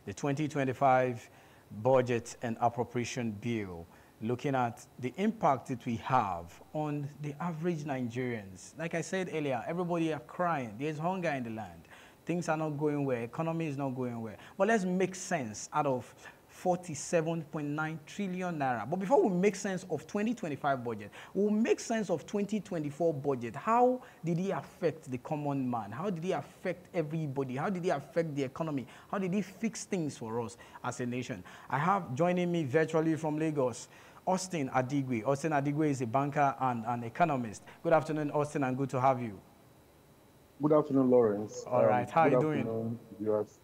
the 2025 budget and appropriation bill, looking at the impact that we have on the average Nigerians. Like I said earlier, everybody are crying. There's hunger in the land. Things are not going well. Economy is not going well. But let's make sense out of 47.9 trillion naira. But before we make sense of 2025 budget, we'll make sense of 2024 budget. How did it affect the common man? How did it affect everybody? How did it affect the economy? How did it fix things for us as a nation? I have joining me virtually from Lagos, Austin Adigwe. Austin Adigwe is a banker and an economist. Good afternoon, Austin, and good to have you. Good afternoon, Lawrence. All right, how are you doing? Viewers.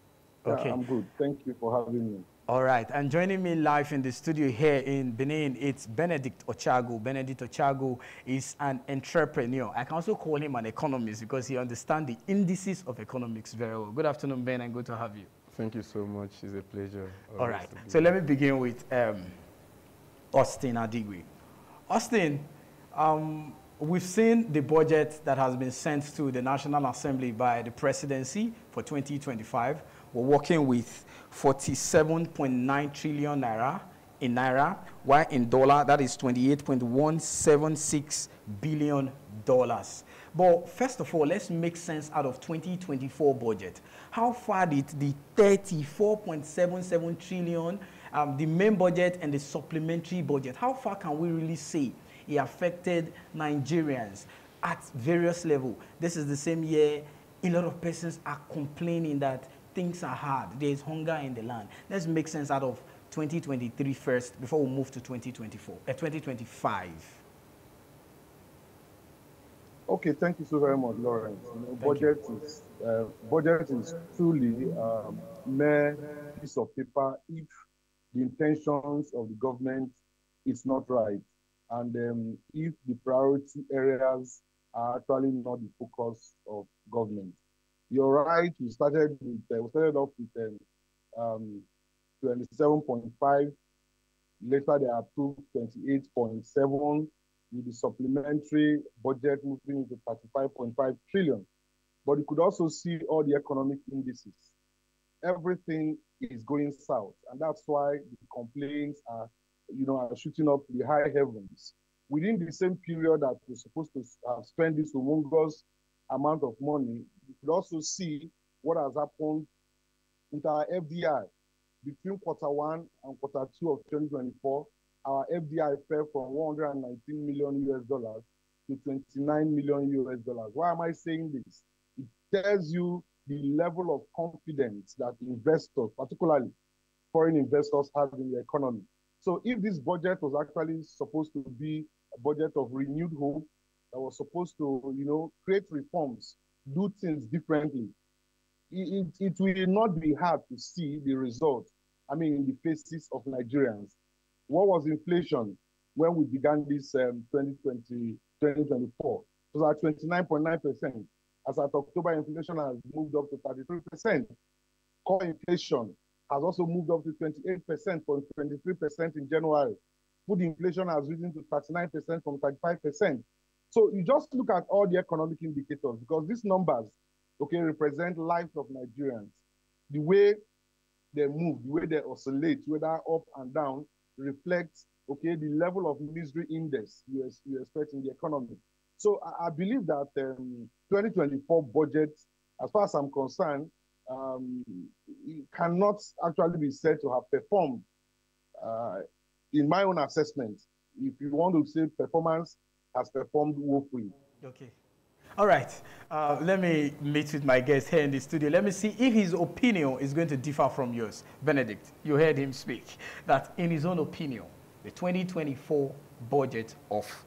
Okay. I'm good. Thank you for having me. All right, and joining me live in the studio here in Benin, it's Benedict Ochago. Benedict Ochago is an entrepreneur. I can also call him an economist because he understands the indices of economics very well. Good afternoon, Ben, and good to have you. Thank you so much. It's a pleasure. All right, so let me begin with Austin Adigwe. Austin, we've seen the budget that has been sent to the National Assembly by the presidency for 2025. We're working with 47.9 trillion naira in naira, while in dollar, that is $28.176 billion. But first of all, let's make sense out of 2024 budget. How far did the 34.77 trillion, the main budget and the supplementary budget, how far can we really say it affected Nigerians at various levels? This is the same year a lot of persons are complaining that things are hard. There's hunger in the land. Let's make sense out of 2023 first before we move to 2025. Okay, thank you so very much, Lawrence. Budget is truly mere piece of paper if the intentions of the government is not right, and if the priority areas are actually not the focus of government. You're right. We started off with 27.5. Later, they approved 28.7. With the supplementary budget moving into 35.5 trillion. But you could also see all the economic indices. Everything is going south, and that's why the complaints are shooting up to the high heavens. Within the same period that we're supposed to have spent this humongous amount of money, you could also see what has happened with our FDI. Between Q1 and Q2 of 2024, our FDI fell from $119 million to $29 million. Why am I saying this? It tells you the level of confidence that investors, particularly foreign investors, have in the economy. So if this budget was actually supposed to be a budget of renewed hope, that was supposed to, create reforms, do things differently, it will not be hard to see the result, in the faces of Nigerians. What was inflation when we began this 2024? It was at 29.9%. As at October, inflation has moved up to 33%. Core inflation has also moved up to 28% from 23% in January. Food inflation has risen to 39% from 35%. So you just look at all the economic indicators, because these numbers, represent lives of Nigerians. The way they move, the way they oscillate, whether up and down, reflects, the level of misery index you expect in the economy. So I believe that 2024 budget, as far as I'm concerned, it cannot actually be said to have performed, in my own assessment. If you want to say performance has performed woefully. Okay. All right. Let me meet with my guest here in the studio. Let me see if his opinion is going to differ from yours. Benedict, you heard him speak that in his own opinion, the 2024 budget of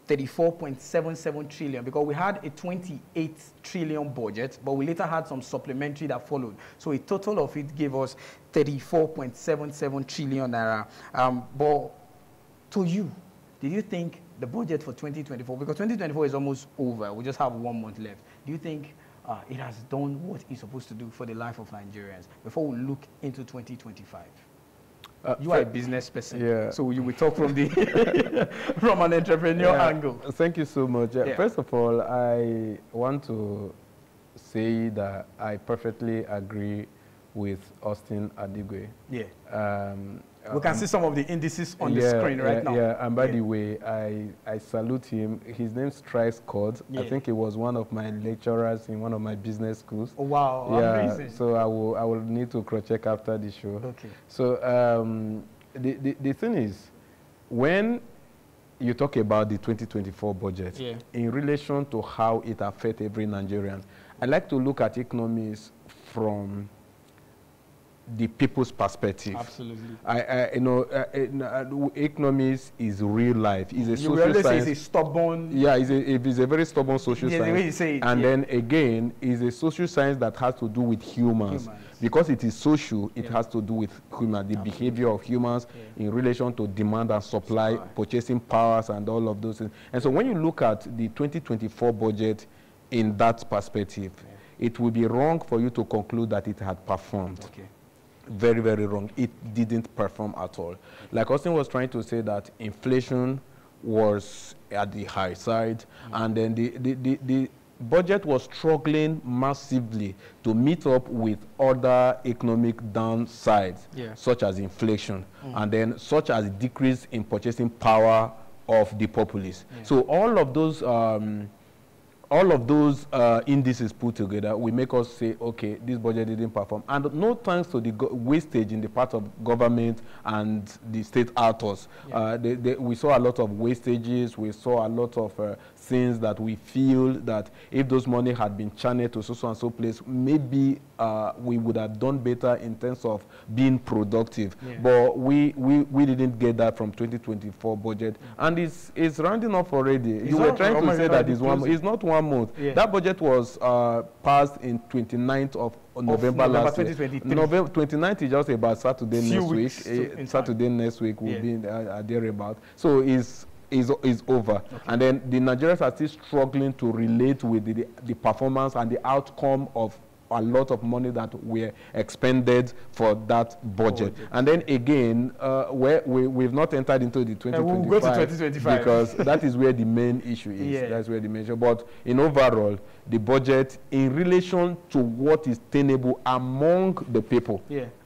34.77 trillion, because we had a 28 trillion budget, but we later had some supplementary that followed. So a total of it gave us 34.77 trillion naira. But to you, did you think the budget for 2024, because 2024 is almost over, we just have 1 month left, do you think it has done what it's supposed to do for the life of Nigerians before we look into 2025? You are a business person, yeah. So you will talk from the from an entrepreneur angle. Thank you so much. Yeah. First of all, I want to say that I perfectly agree with Austin Adigwe. Yeah. We can see some of the indices on the screen right now. Yeah, and by the way, I salute him. His name's Trice Cord. Yeah. I think he was one of my lecturers in one of my business schools. Oh, wow, yeah, amazing. so I will need to cross-check after the show. Okay. So the thing is, when you talk about the 2024 budget, yeah, in relation to how it affects every Nigerian, I like to look at economies from the people's perspective. Absolutely. You know, economics is real life. It's a social science. It's a stubborn. Yeah, it's a very stubborn social science. The way you say it, and then again, it's a social science that has to do with humans. Because it is social, it has to do with the behavior of humans in relation to demand and supply, purchasing powers, and all of those things. And so when you look at the 2024 budget in that perspective, it would be wrong for you to conclude that it had performed. Very, very wrong. It didn't perform at all. Like Austin was trying to say that inflation was at the high side, and then the budget was struggling massively to meet up with other economic downsides, such as inflation, and then such as decrease in purchasing power of the populace. So all of those indices put together will make us say, okay, this budget didn't perform. And no thanks to the wastage in the part of government and the state actors. We saw a lot of wastages. We saw a lot of things that we feel that if those money had been channeled to so and so place, maybe we would have done better in terms of being productive. But we didn't get that from 2024 budget. And it's rounding up already. You were trying to say that it's not 1 month. That budget was passed in 29th of November last year. 2023. November 29th is just about Saturday next week. Saturday next week will be thereabout. So is over. And then the Nigerians are still struggling to relate with the performance and the outcome of a lot of money that were expended for that budget. And then again, we've not entered into the 2025. We'll go to 2025. Because that is where the main issue is. That's where the main issue. But in overall, the budget in relation to what is tenable among the people,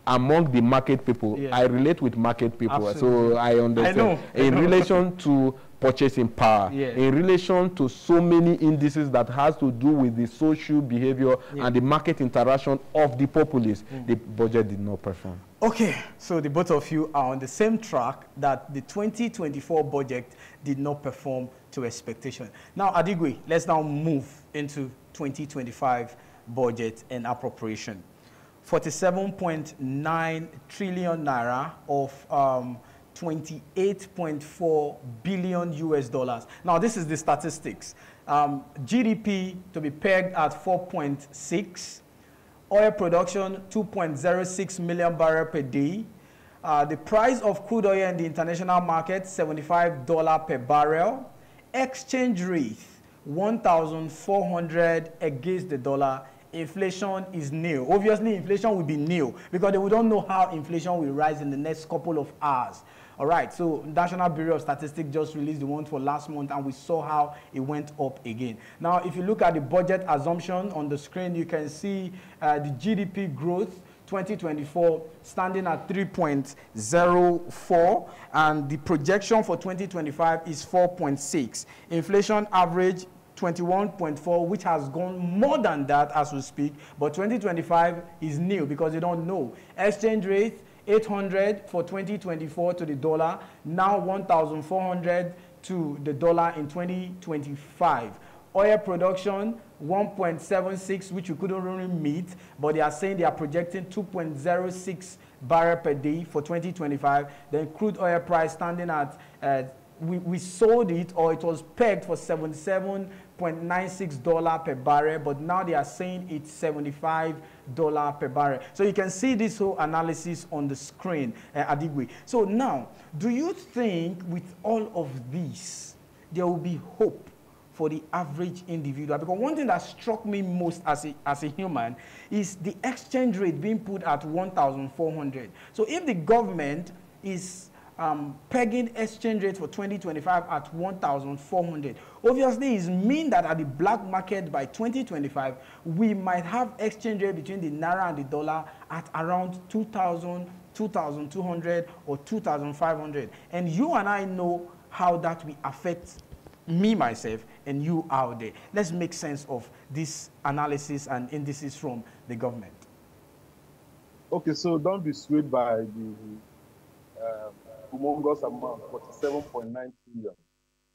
among the market people, I relate with market people. Absolutely. So I understand. I know. In relation to purchasing power, in relation to so many indices that has to do with the social behavior and the market interaction of the populace, the budget did not perform. Okay, so the both of you are on the same track that the 2024 budget did not perform to expectation. Now, Adigwe, let's now move into 2025 budget and appropriation. 47.9 trillion naira of 28.4 billion US dollars. Now, this is the statistics. GDP to be pegged at 4.6. Oil production, 2.06 million barrels per day. The price of crude oil in the international market, $75 per barrel. Exchange rate, 1,400 against the dollar. Inflation is nil. Obviously, inflation will be nil because we don't know how inflation will rise in the next couple of hours. All right, so National Bureau of Statistics just released the one for last month, and we saw how it went up again. Now, if you look at the budget assumption on the screen, you can see the GDP growth 2024 standing at 3.04, and the projection for 2025 is 4.6. Inflation average 21.4, which has gone more than that as we speak, but 2025 is new because you don't know. Exchange rate 800 for 2024 to the dollar, now 1,400 to the dollar in 2025. Oil production 1.76, which you couldn't really meet, but they are saying they are projecting 2.06 barrel per day for 2025. Then crude oil price standing at we sold it, or it was pegged for $77.96 per barrel, but now they are saying it's $75 per barrel. So you can see this whole analysis on the screen, Adigwe. So now, do you think with all of this, there will be hope for the average individual? Because one thing that struck me most as a human is the exchange rate being put at 1,400. So if the government is pegging exchange rate for 2025 at 1,400. Obviously, it means that at the black market by 2025, we might have exchange rate between the naira and the dollar at around 2,000, 2,200 or 2,500. And you and I know how that will affect me, myself, and you out there. Let's make sense of this analysis and indices from the government. Okay, so don't be swayed by the humongous amount, 47.9 trillion.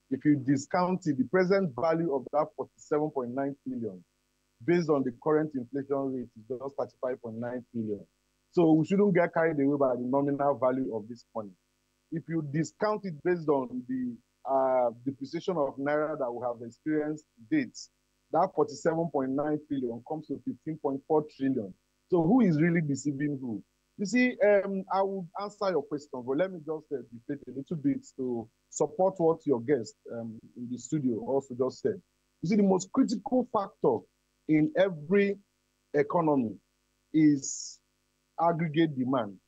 If you discount it, the present value of that 47.9 trillion, based on the current inflation rate, is just 35.9 trillion. So we shouldn't get carried away by the nominal value of this money. If you discount it based on the depreciation of naira that we have experienced dates, that 47.9 trillion comes to 15.4 trillion. So who is really deceiving who? You see, I will answer your question, but let me just debate a little bit to support what your guest in the studio also just said. You see, the most critical factor in every economy is aggregate demand,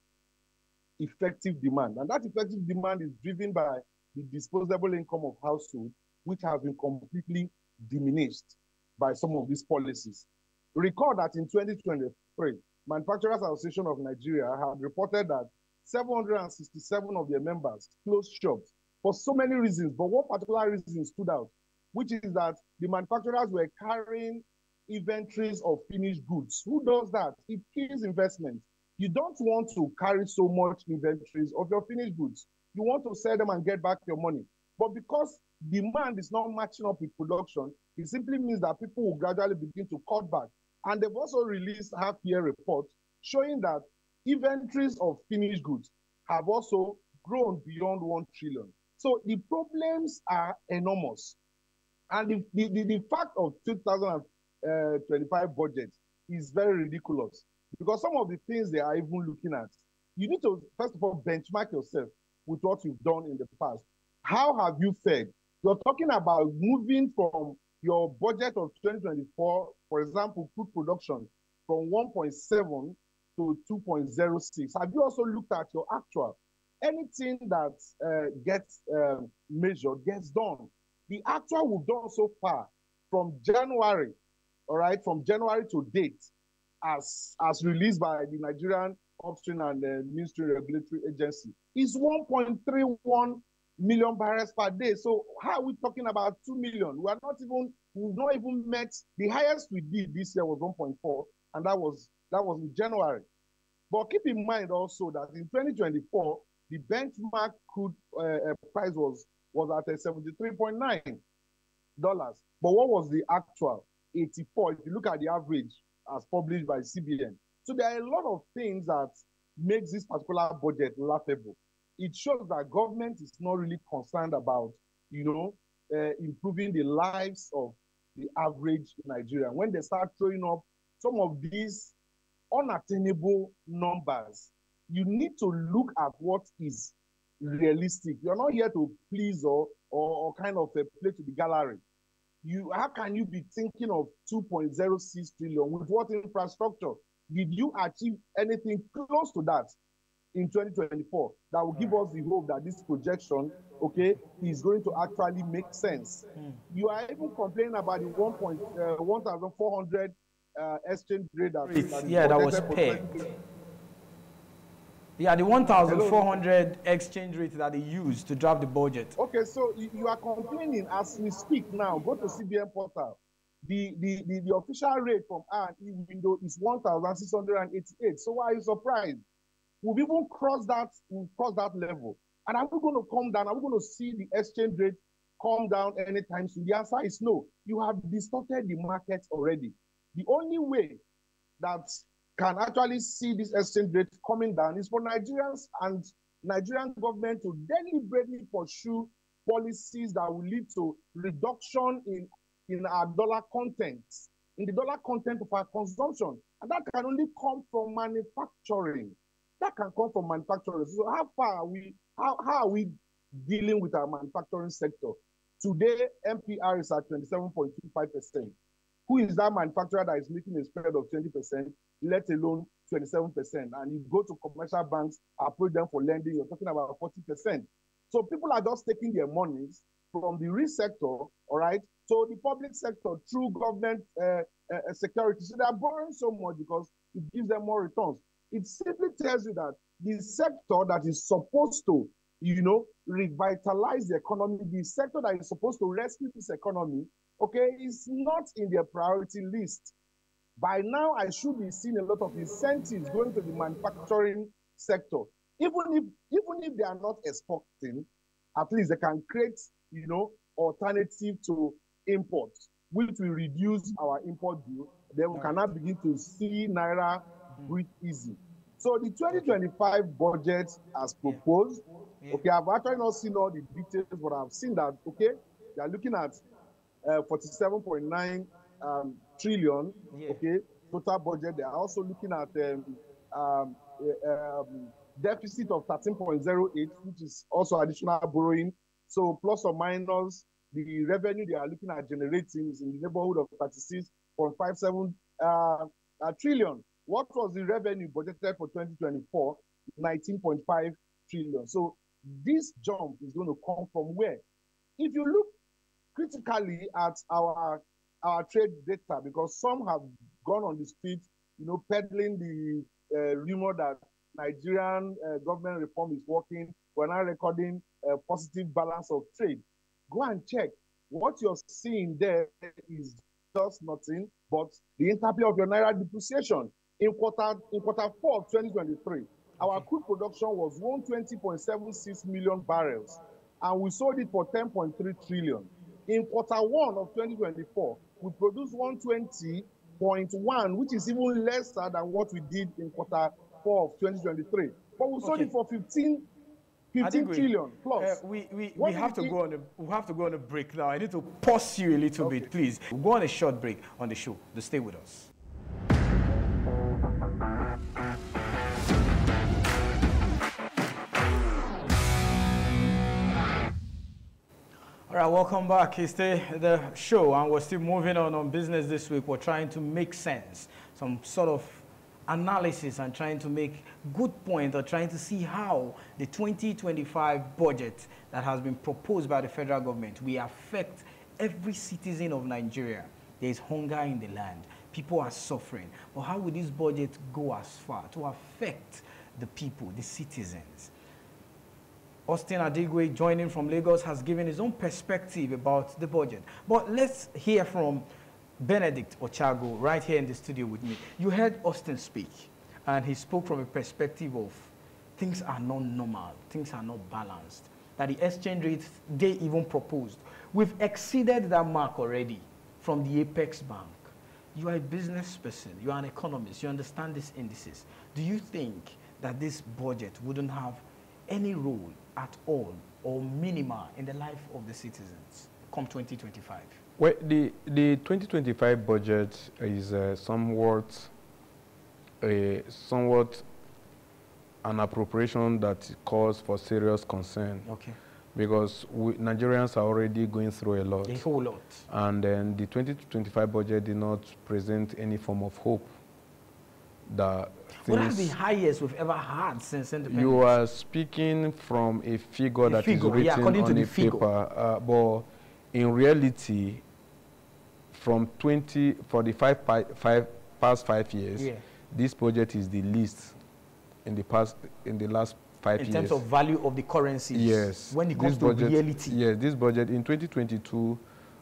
effective demand. And that effective demand is driven by the disposable income of households, which have been completely diminished by some of these policies. Recall that in 2023, Manufacturers Association of Nigeria had reported that 767 of their members closed shops for so many reasons, but one particular reason stood out, which is that the manufacturers were carrying inventories of finished goods. Who does that? It kills investment. You don't want to carry so much inventories of your finished goods. You want to sell them and get back your money. But because demand is not matching up with production, it simply means that people will gradually begin to cut back. And they've also released half-year reports showing that inventories of finished goods have also grown beyond 1 trillion. So the problems are enormous. And the fact of 2025 budget is very ridiculous, because some of the things they are even looking at, you need to, first of all, benchmark yourself with what you've done in the past. How have you fared? You're talking about moving from your budget of 2024, for example, food production from 1.7 to 2.06. Have you also looked at your actual? Anything that gets measured gets done. The actual we've done so far from January, all right, from January to date, as released by the Nigerian Upstream and Midstream Regulatory Agency, is 1.31 million barrels per day. So how are we talking about 2 million? We've not even met. The highest we did this year was 1.4, and that was in January. But keep in mind also that in 2024, the benchmark crude price was at $73.9. But what was the actual? 84. If you look at the average as published by CBN. So there are a lot of things that makes this particular budget laughable. It shows that government is not really concerned about, improving the lives of the average Nigerian. When they start throwing up some of these unattainable numbers, you need to look at what is realistic. You're not here to please or kind of play to the gallery. How can you be thinking of 2.06 trillion with what infrastructure? Did you achieve anything close to that in 2024 that will give us the hope that this projection, okay, is going to actually make sense? You are even complaining about the 1,400 exchange rate that was pegged. Yeah, the 1,400 exchange rate that they used to draft the budget. Okay, so you are complaining as we speak now. Go to CBN portal. The official rate from R&E window is 1,688. So why are you surprised? We've even crossed that level. And are we going to come down? Are we going to see the exchange rate come down anytime soon? The answer is no. You have distorted the market already. The only way that can actually see this exchange rate coming down is for Nigerians and Nigerian government to deliberately pursue policies that will lead to reduction in our dollar content, in the dollar content of our consumption. And that can only come from manufacturing. That can come from manufacturing. So how are we dealing with our manufacturing sector? Today, MPR is at 27.25%. Who is that manufacturer that is making a spread of 20%, let alone 27%. And you go to commercial banks, approach them for lending, you're talking about 40%. So people are just taking their monies from the real sector, all right, so the public sector through government security. So they are borrowing so much because it gives them more returns. It simply tells you that the sector that is supposed to, you know, revitalize the economy, the sector that is supposed to rescue this economy, okay, is not in their priority list. By now, I should be seeing a lot of incentives going to the manufacturing sector. Even if they are not exporting, at least they can create, you know, alternative to imports, which will reduce our import bill. Then we can now begin to see Naira breathe easy. So the 2025 budget as proposed, okay, I've actually not seen all the details, but I've seen that, okay, they are looking at 47.9 trillion, okay, total budget. They are also looking at deficit of 13.08, which is also additional borrowing. So plus or minus, the revenue they are looking at generating is in the neighborhood of 36.57 trillion. What was the revenue budgeted for 2024? 19.5 trillion. So this jump is going to come from where? If you look critically at our trade data, because some have gone on the street, you know, peddling the rumor that Nigerian government reform is working. We're now recording a positive balance of trade. Go and check. What you're seeing there is just nothing but the interplay of your Naira depreciation. In quarter 4 of 2023, our crude production was 120.76 million barrels, and we sold it for 10.3 trillion. In quarter 1 of 2024, we produced 120.1, which is even lesser than what we did in quarter 4 of 2023. But we sold it for 15 trillion plus. We have to go on a break now. I need to pause you a little bit, please. We'll go on a short break on the show. To stay with us. All right, welcome back. It's the show, and we're still moving on business this week. We're trying to make sense, some sort of analysis, and trying to make good point, or trying to see how the 2025 budget that has been proposed by the federal government will affect every citizen of Nigeria. There is hunger in the land. People are suffering. But how will this budget go as far to affect the people, the citizens? Austin Adigwe, joining from Lagos, has given his own perspective about the budget. But let's hear from Benedict Ochago right here in the studio with me. You heard Austin speak, and he spoke from a perspective of things are not normal, things are not balanced, that the exchange rate they even proposed. We've exceeded that mark already from the Apex Bank. You are a business person, you are an economist, you understand these indices. Do you think that this budget wouldn't have any role at all or minimal in the life of the citizens come 2025? Well, the 2025 budget is somewhat an appropriation that calls for serious concern. Okay. Because Nigerians are already going through a lot. A whole lot. And then the 2025 budget did not present any form of hope. Well, that's the highest we've ever had since independence. You are speaking from a figure that is written on a paper, but in reality, for the past 5 years, this budget is the least in the last 5 years. In terms of value of the currencies. Yes. When it comes to reality. Yes, this budget in 2022,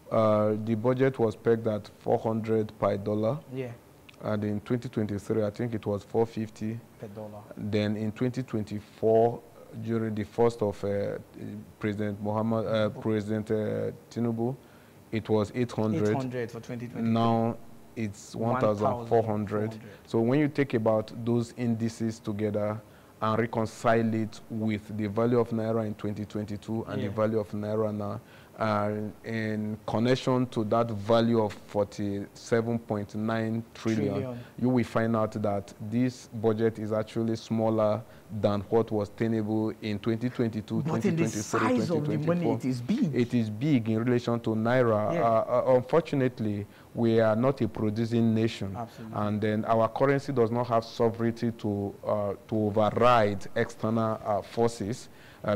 the budget was pegged at 400 per dollar. Yeah. And in 2023, I think it was 450 per dollar. Then in 2024, during the first of President Tinubu, it was 800. 800 for 2020. Now it's 1,400. So when you take about those indices together and reconcile it with the value of Naira in 2022 and the value of Naira now, in connection to that value of 47.9 trillion, you will find out that this budget is actually smaller than what was tenable in 2022, but 2023, in the size 2024. Of the money, it is big. It is big in relation to Naira. Unfortunately, we are not a producing nation. Absolutely. And then our currency does not have sovereignty to override external forces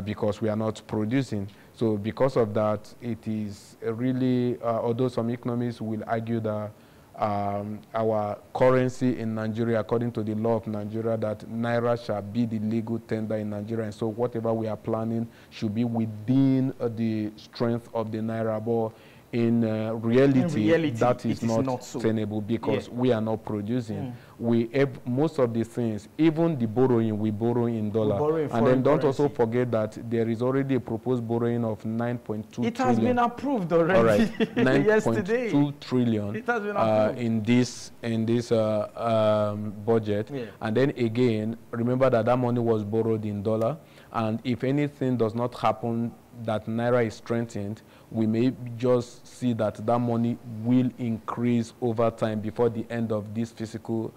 because we are not producing. So because of that, it is really, although some economists will argue that our currency in Nigeria, according to the law of Nigeria, that Naira shall be the legal tender in Nigeria. And so whatever we are planning should be within the strength of the Naira. But in reality, that is not sustainable because we are not producing. We have most of the things, even the borrowing, we borrow in dollar. And then don't also forget that there is already a proposed borrowing of 9.2 trillion. It has been approved already. All right, 9.2 trillion it has been approved. in this budget. And then again, remember that that money was borrowed in dollar. And if anything does not happen, that Naira is strengthened, we may just see that that money will increase over time before the end of this fiscal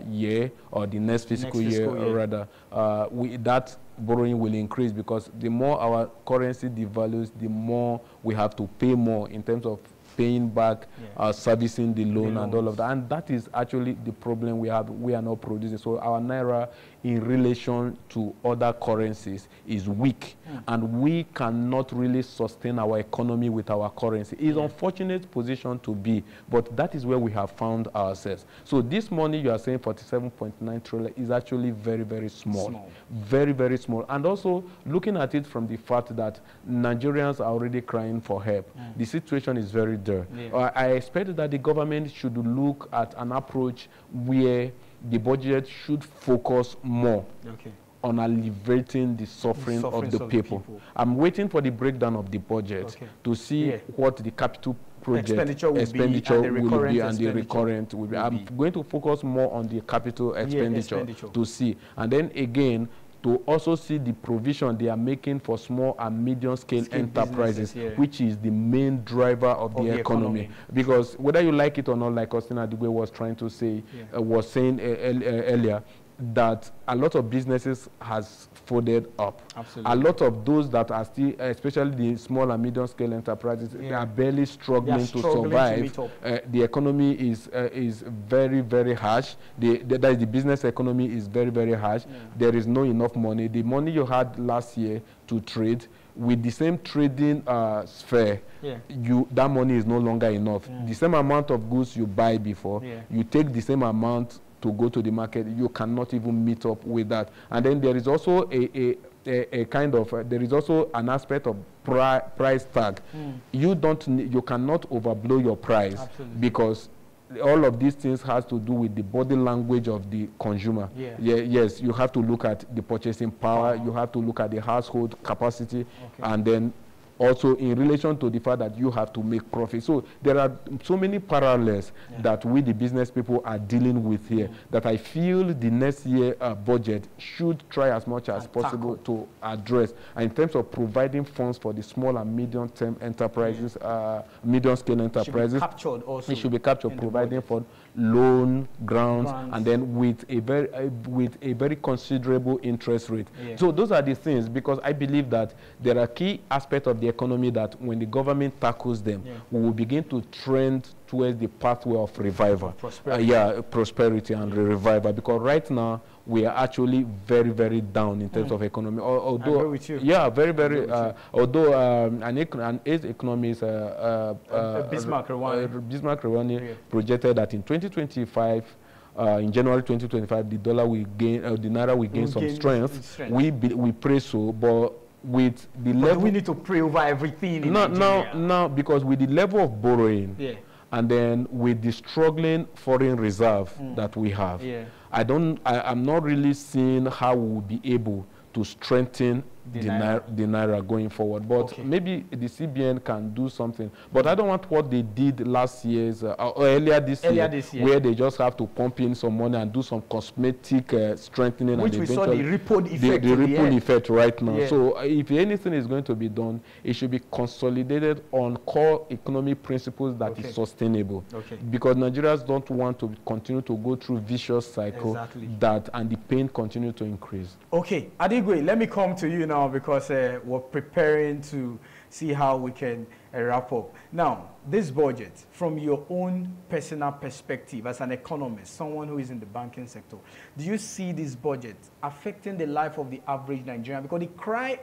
year or the next fiscal year. Rather. That borrowing will increase because the more our currency devalues, the more we have to pay more in terms of paying back, servicing the loan and all of that. And that is actually the problem we have. We are not producing. So our Naira in relation to other currencies is weak. And we cannot really sustain our economy with our currency. It's an unfortunate position to be, but that is where we have found ourselves. So this money you are saying 47.9 trillion is actually very, very small. Very, very small. And also looking at it from the fact that Nigerians are already crying for help. The situation is very dire. I expect that the government should look at an approach where the budget should focus more on alleviating the suffering of the people. I'm waiting for the breakdown of the budget to see what the capital project expenditure will be and the recurrent will be. I'm going to focus more on the capital expenditure to see. And then again, to also see the provision they are making for small and medium scale enterprises, which is the main driver of the economy. Because whether you like it or not, like Austin Adigwe was trying to say, was saying earlier, that a lot of businesses has folded up. A lot of those that are still, especially the small and medium scale enterprises, they are barely struggling to survive. The economy is very, very harsh. The business economy is very, very harsh. There is no enough money. The money you had last year to trade, with the same trading sphere, that money is no longer enough. The same amount of goods you buy before, you take the same amount to go to the market, you cannot even meet up with that. And then there is also a kind of, there is also an aspect of price tag. You cannot overblow your price because all of these things has to do with the body language of the consumer. Yes, you have to look at the purchasing power, you have to look at the household capacity, and then also in relation to the fact that you have to make profit. So there are so many parallels that we, the business people, are dealing with here, that I feel the next year budget should try as much as possible to address. And in terms of providing funds for the small and medium-term enterprises, medium-scale enterprises, it should be captured, providing for loan, grants, and then with a very considerable interest rate. So those are the things, because I believe that there are key aspects of the economy that when the government tackles them, we will begin to trend towards the pathway of revival. Prosperity and revival, because right now we are actually very, very down in terms of economy. Although, very, very. Although an economist, Bismarck Rewani, projected that in 2025, in January 2025, the dollar will gain, the Naira will gain some strength. We pray so, but with the level, we need to pray over everything. Now, because with the level of borrowing, and then with the struggling foreign reserve that we have, I'm not really seeing how we will be able to strengthen the Naira going forward. But maybe the CBN can do something. But I don't want what they did last year's or earlier this year, where they just have to pump in some money and do some cosmetic strengthening. Which and we saw the ripple effect. The ripple effect right now. So if anything is going to be done, it should be consolidated on core economic principles that is sustainable. Because Nigerians don't want to continue to go through vicious cycle and the pain continue to increase. Okay, Adigwe, let me come to you now. now because we're preparing to see how we can wrap up. Now, this budget, from your own personal perspective as an economist, someone who is in the banking sector, do you see this budget affecting the life of the average Nigerian? Because the cry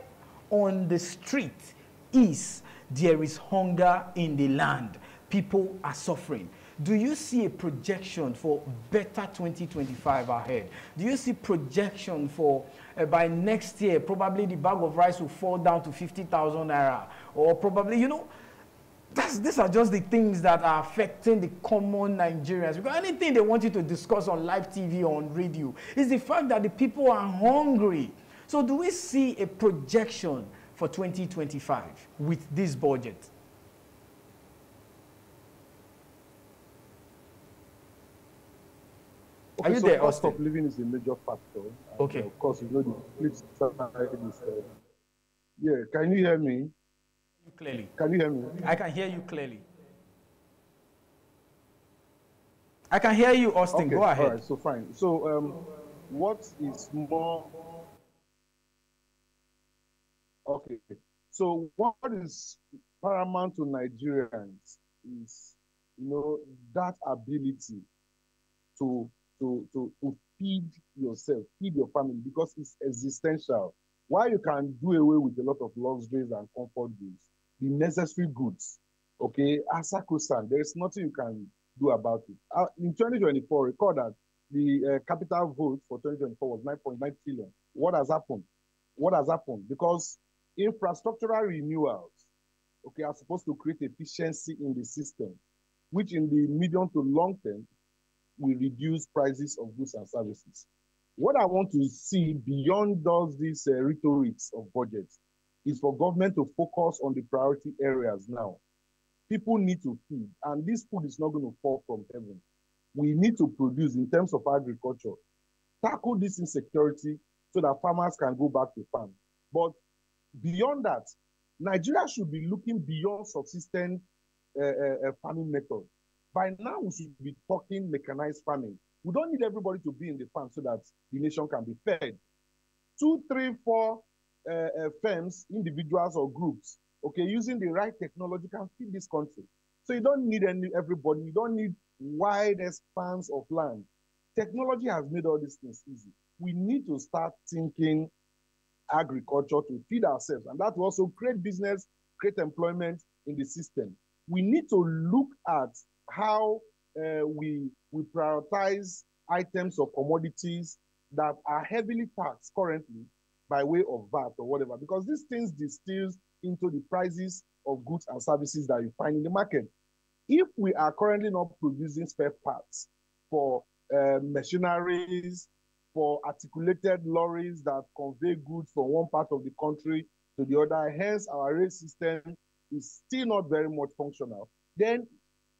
on the street is there is hunger in the land. People are suffering. Do you see a projection for better 2025 ahead? Do you see projection for by next year, probably the bag of rice will fall down to 50,000 naira? Or probably, you know, these are just the things that are affecting the common Nigerians. Because anything they want you to discuss on live TV or on radio is the fact that the people are hungry. So do we see a projection for 2025 with this budget? Okay, are you so there, cost Austin? of living is a major factor. Okay. Of course, you know the flip side is. Yeah, can you hear me? Clearly. Can you hear me? I can hear you clearly. I can hear you, Austin. Okay, Go ahead. all right, so fine. So, what is more? Okay, so what is paramount to Nigerians is, you know, that ability to feed yourself, feed your family, because it's existential. While you can do away with a lot of luxuries and comfort goods, the necessary goods, okay, are sacrosanct. There is nothing you can do about it. In 2024, record that the capital vote for 2024 was 9.9 trillion. What has happened? What has happened? Because infrastructural renewals, okay, are supposed to create efficiency in the system, which in the medium to long term will reduce prices of goods and services. What I want to see beyond those these rhetorics of budgets is for government to focus on the priority areas now. People need to feed, and this food is not going to fall from heaven. We need to produce in terms of agriculture, tackle this insecurity so that farmers can go back to farm. But beyond that, Nigeria should be looking beyond subsistence farming methods. By now, we should be talking mechanized farming. We don't need everybody to be in the farm so that the nation can be fed. 2, 3, 4 firms, individuals or groups, okay, using the right technology can feed this country. So you don't need everybody. You don't need wide expanse of land. Technology has made all these things easy. We need to start thinking agriculture to feed ourselves, and that will also create business, create employment in the system. We need to look at how we prioritize items or commodities that are heavily taxed currently by way of VAT or whatever, because these things distills into the prices of goods and services that you find in the market. If we are currently not producing spare parts for machineries, for articulated lorries that convey goods from one part of the country to the other, hence our rail system is still not very much functional, then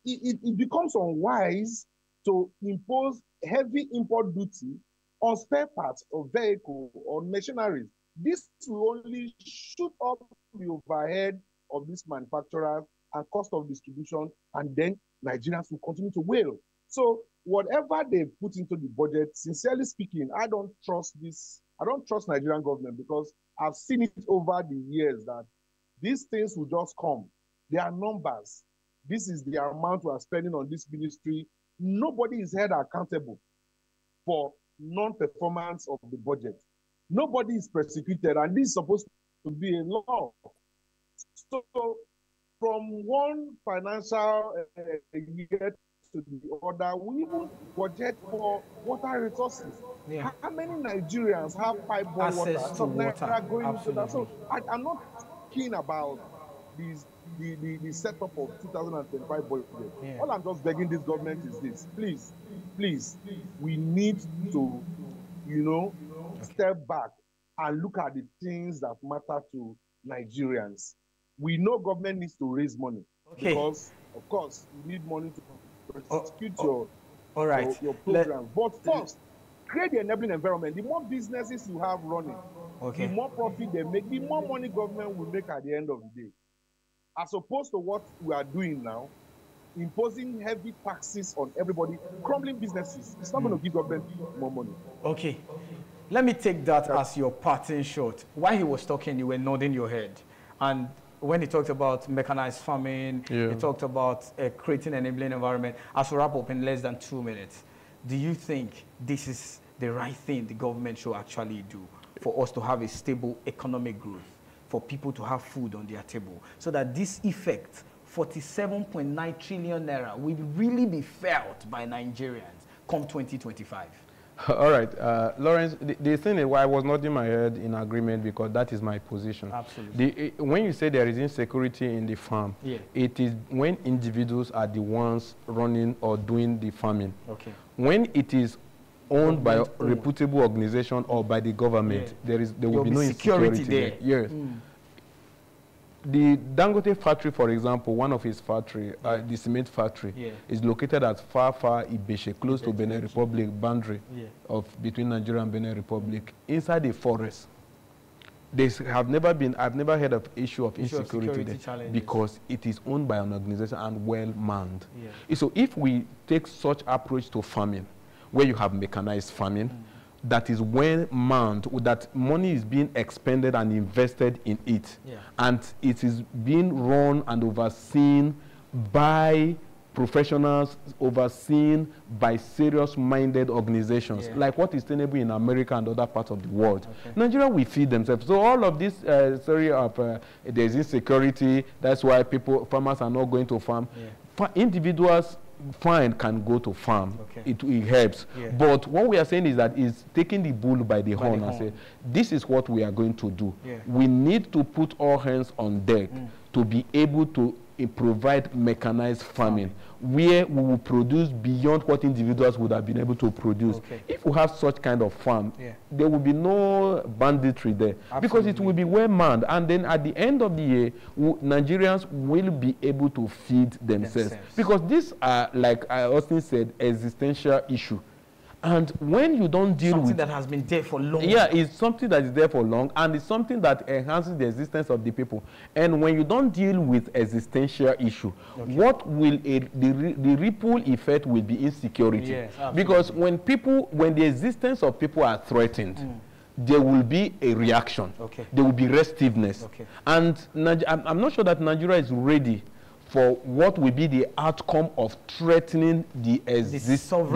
it becomes unwise to impose heavy import duty on spare parts of vehicles or machineries. This will only shoot up the overhead of these manufacturers and cost of distribution, and then Nigerians will continue to wail. So whatever they put into the budget, sincerely speaking, I don't trust Nigerian government, because I've seen it over the years that these things will just come. They are numbers. This is the amount we are spending on this ministry. Nobody is held accountable for non-performance of the budget. Nobody is prosecuted, and this is supposed to be a law. So from one financial year to the other, we even budget for water resources. Yeah. How many Nigerians have pipe-borne water? Access to water, going into that. absolutely. So I'm not keen about the setup of 2025 budget. Yeah. All I'm just begging this government is this: please, we need to, step back and look at the things that matter to Nigerians. We know government needs to raise money, because, of course, you need money to prosecute your program. But first, create the enabling environment. The more businesses you have running, the more profit they make, the more money government will make at the end of the day. As opposed to what we are doing now, imposing heavy taxes on everybody, crumbling businesses. It's not going to give government more money. Okay. let me take that as your parting shot. While he was talking, you were nodding your head. And when he talked about mechanized farming, he talked about creating an enabling environment. As we wrap up in less than 2 minutes, do you think this is the right thing the government should actually do for us to have a stable economic growth, for people to have food on their table, so that this effect, 47.9 trillion naira, will really be felt by Nigerians come 2025? All right, Lawrence, the thing is why I was nodding my head in agreement, because that is my position. Absolutely. When you say there is insecurity in the farm, it is when individuals are the ones running or doing the farming. Okay. When it is owned by a reputable organization or by the government, there will be no insecurity there. Yes. The Dangote factory, for example, one of his factory, the cement factory, is located at far Ibeshe, close to Benin Republic boundary of between Nigeria and Benin Republic, inside the forest. I've never heard of issue of insecurity there, because it is owned by an organization and well manned. So if we take such approach to farming, where you have mechanized farming, that is when manned, that money is being expended and invested in it. And it is being run and overseen by professionals, overseen by serious-minded organizations, like what is tenable in America and other parts of the world. Nigeria will feed themselves. So all of this story of there's insecurity, that's why farmers are not going to farm. Individuals can go to farm. It helps. But what we are saying is that is taking the bull by the horn and say, this is what we are going to do. We need to put all hands on deck to be able to provide mechanized farming, where we will produce beyond what individuals would have been able to produce. If we have such kind of farm, there will be no banditry there, because it will be well manned. And then at the end of the year, Nigerians will be able to feed themselves. Because these are, like Austin said, existential issue. And when you don't deal with... Something that has been there for long. Yeah, it's something that is there for long, and it's something that enhances the existence of the people. And when you don't deal with existential issue, what will the ripple effect will be insecurity. Because when the existence of people are threatened, there will be a reaction. There will be restiveness. And I'm not sure that Nigeria is ready for what will be the outcome of threatening the existence of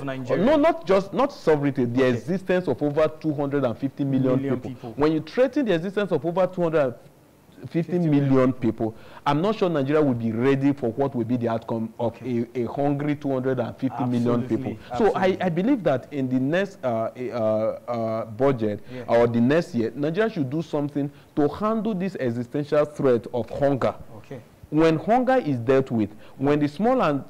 Nigeria. No, not sovereignty, the existence of over 250 million people. When you threaten the existence of over 250 million people, I'm not sure Nigeria will be ready for what will be the outcome of a hungry 250 million people. So I believe that in the next budget or the next year, Nigeria should do something to handle this existential threat of hunger. When hunger is dealt with, when the small and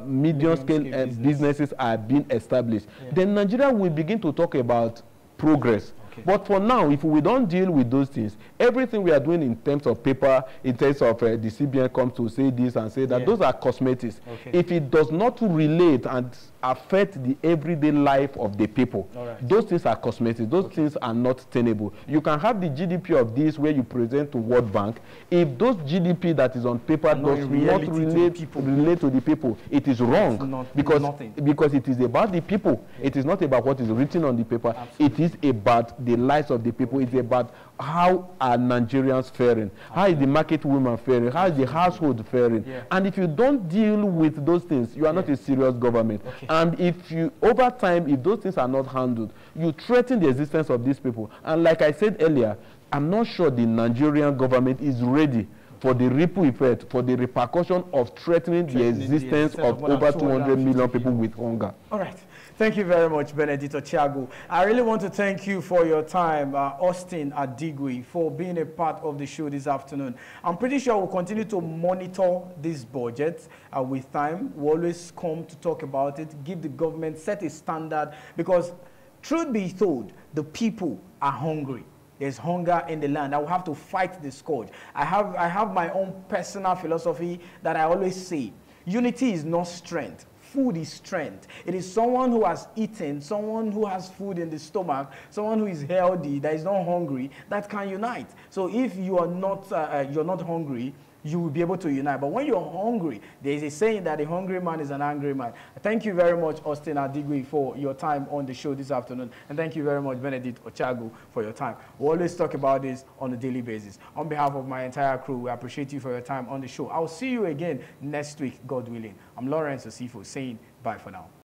medium-scale businesses are being established, then Nigeria will begin to talk about progress. But for now, if we don't deal with those things, everything we are doing in terms of paper, in terms of the CBN comes to say this and say that, those are cosmetics. If it does not relate and affect the everyday life of the people, those things are cosmetics. Those things are not tenable. You can have the GDP of this where you present to World Bank. If those GDP that is on paper does not relate to the people, it is wrong, because it is about the people. It is not about what is written on the paper. It is about the lives of the people. It's about how are Nigerians faring? How is the market woman faring? How is the household faring? And if you don't deal with those things, you are not a serious government. And if you, over time, if those things are not handled, you threaten the existence of these people. And like I said earlier, I'm not sure the Nigerian government is ready for the ripple effect, for the repercussion of threatening the existence of over 200 million people with hunger. All right. Thank you very much, Benedito Thiago. I really want to thank you for your time, Austin Adigwe, for being a part of the show this afternoon. I'm pretty sure we'll continue to monitor this budget with time. We'll always come to talk about it, give the government, set a standard, because truth be told, the people are hungry. There's hunger in the land. I will have to fight the scourge. I have my own personal philosophy that I always say, unity is not strength. Food is strength. It is someone who has eaten, someone who has food in the stomach, someone who is healthy, that is not hungry, that can unite. So if you are not, you're not hungry, you will be able to unite. But when you're hungry, there is a saying that a hungry man is an angry man. Thank you very much, Austin Adigwe, for your time on the show this afternoon. And thank you very much, Benedict Ochagu, for your time. We always talk about this on a daily basis. On behalf of my entire crew, we appreciate you for your time on the show. I'll see you again next week, God willing. I'm Lawrence Osifo saying bye for now.